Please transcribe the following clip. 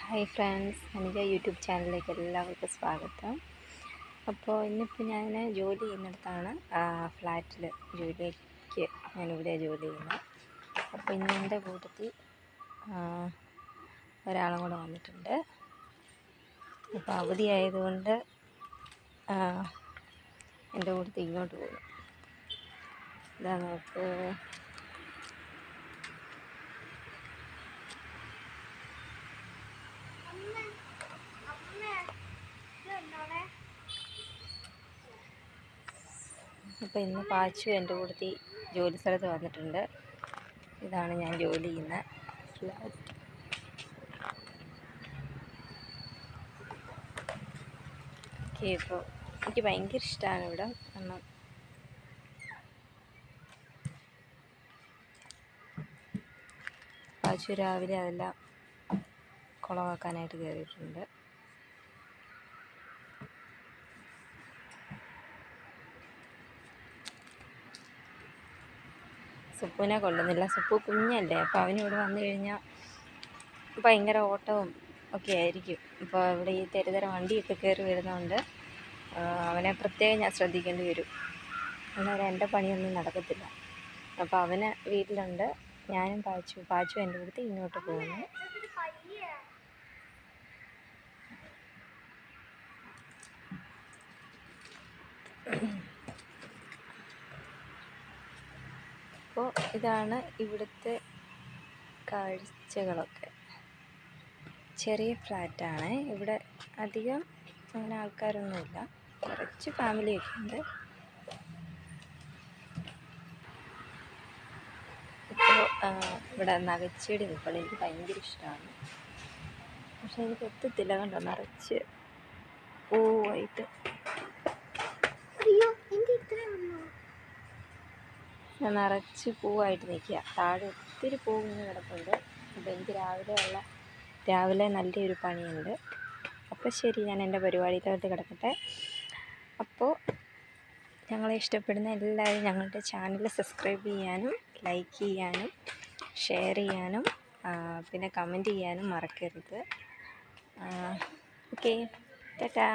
Hi friends, എൻ്റെ YouTube ചാനലിലേക്ക് എല്ലാവർക്കും സ്വാഗതം. അപ്പോൾ ഇന്നിപ്പോൾ ഞാൻ ജോലി ചെയ്യുന്നിടത്താണ്, ഫ്ലാറ്റിൽ ജോലിക്ക് ഞാനിവിടെ ജോലി ചെയ്യുന്നത്. അപ്പോൾ ഇന്ന് എൻ്റെ കൂട്ടത്തിൽ ഒരാളും കൂടെ വന്നിട്ടുണ്ട്. അപ്പോൾ അവധി ആയതുകൊണ്ട് എൻ്റെ കൂട്ടത്തിൽ ഇങ്ങോട്ട് പോകും. ഇതാ നോക്ക്, അപ്പോൾ ഇന്ന് പാച്ചു എൻ്റെ കൂട്ടത്തിൽ ജോലി സ്ഥലത്ത് വന്നിട്ടുണ്ട്. ഇതാണ് ഞാൻ ജോലി ചെയ്യുന്ന ഫ്ലാറ്റ്. ഓക്കെ, ഇപ്പോൾ എനിക്ക് ഭയങ്കര ഇഷ്ടമാണ് ഇവിടെ. കാരണം പാച്ചു രാവിലെ അതെല്ലാം കുളമാക്കാനായിട്ട് കയറിയിട്ടുണ്ട്. സുപ്പുവിനെ കൊള്ളുന്നില്ല, സുപ്പു കുഞ്ഞല്ലേ. അപ്പോൾ അവനിവിടെ വന്നു കഴിഞ്ഞാൽ ഭയങ്കര ഓട്ടവും ഒക്കെ ആയിരിക്കും. ഇപ്പോൾ ഇവിടെ ഈ തെരുതര വണ്ടിയൊക്കെ കയറി വരുന്നതുകൊണ്ട് അവനെ പ്രത്യേകം ഞാൻ ശ്രദ്ധിക്കേണ്ടി വരും. അന്നേരം എൻ്റെ പണിയൊന്നും നടക്കത്തില്ല. അപ്പോൾ അവന് വീട്ടിലുണ്ട്, ഞാനും പാച്ചു എൻ്റെ അടുത്ത് ഇങ്ങോട്ട് പോകുന്നു. അപ്പോൾ ഇതാണ് ഇവിടുത്തെ കാഴ്ചകളൊക്കെ. ചെറിയ ഫ്ലാറ്റാണ്. ഇവിടെ അധികം അങ്ങനെ ആൾക്കാരൊന്നുമില്ല, കുറച്ച് ഫാമിലിയൊക്കെ ഉണ്ട്. ഇപ്പോൾ ഇവിടെ നഗച്ചെടി നിൽക്കുമ്പോൾ എനിക്ക് ഭയങ്കര ഇഷ്ടമാണ്. പക്ഷെ എനിക്ക് എത്തത്തില്ല, കണ്ടോ, നിറച്ച് പൂവായിട്ട്. നിറച്ച് പൂവായിട്ട് നിൽക്കുക. താഴെ ഒത്തിരി പൂവിങ്ങനെ കിടപ്പുണ്ട്. അപ്പോൾ എനിക്ക് രാവിലെ നല്ലൊരു പണിയുണ്ട്. അപ്പോൾ ശരി, ഞാൻ എൻ്റെ പരിപാടിയിലോട്ട് കിടക്കട്ടെ. അപ്പോൾ ഞങ്ങളെ ഇഷ്ടപ്പെടുന്ന എല്ലാവരും ഞങ്ങളുടെ ചാനൽ സബ്സ്ക്രൈബ് ചെയ്യാനും ലൈക്ക് ചെയ്യാനും ഷെയർ ചെയ്യാനും പിന്നെ കമൻറ്റ് ചെയ്യാനും മറക്കരുത്. ഓക്കെ, ടാറ്റാ.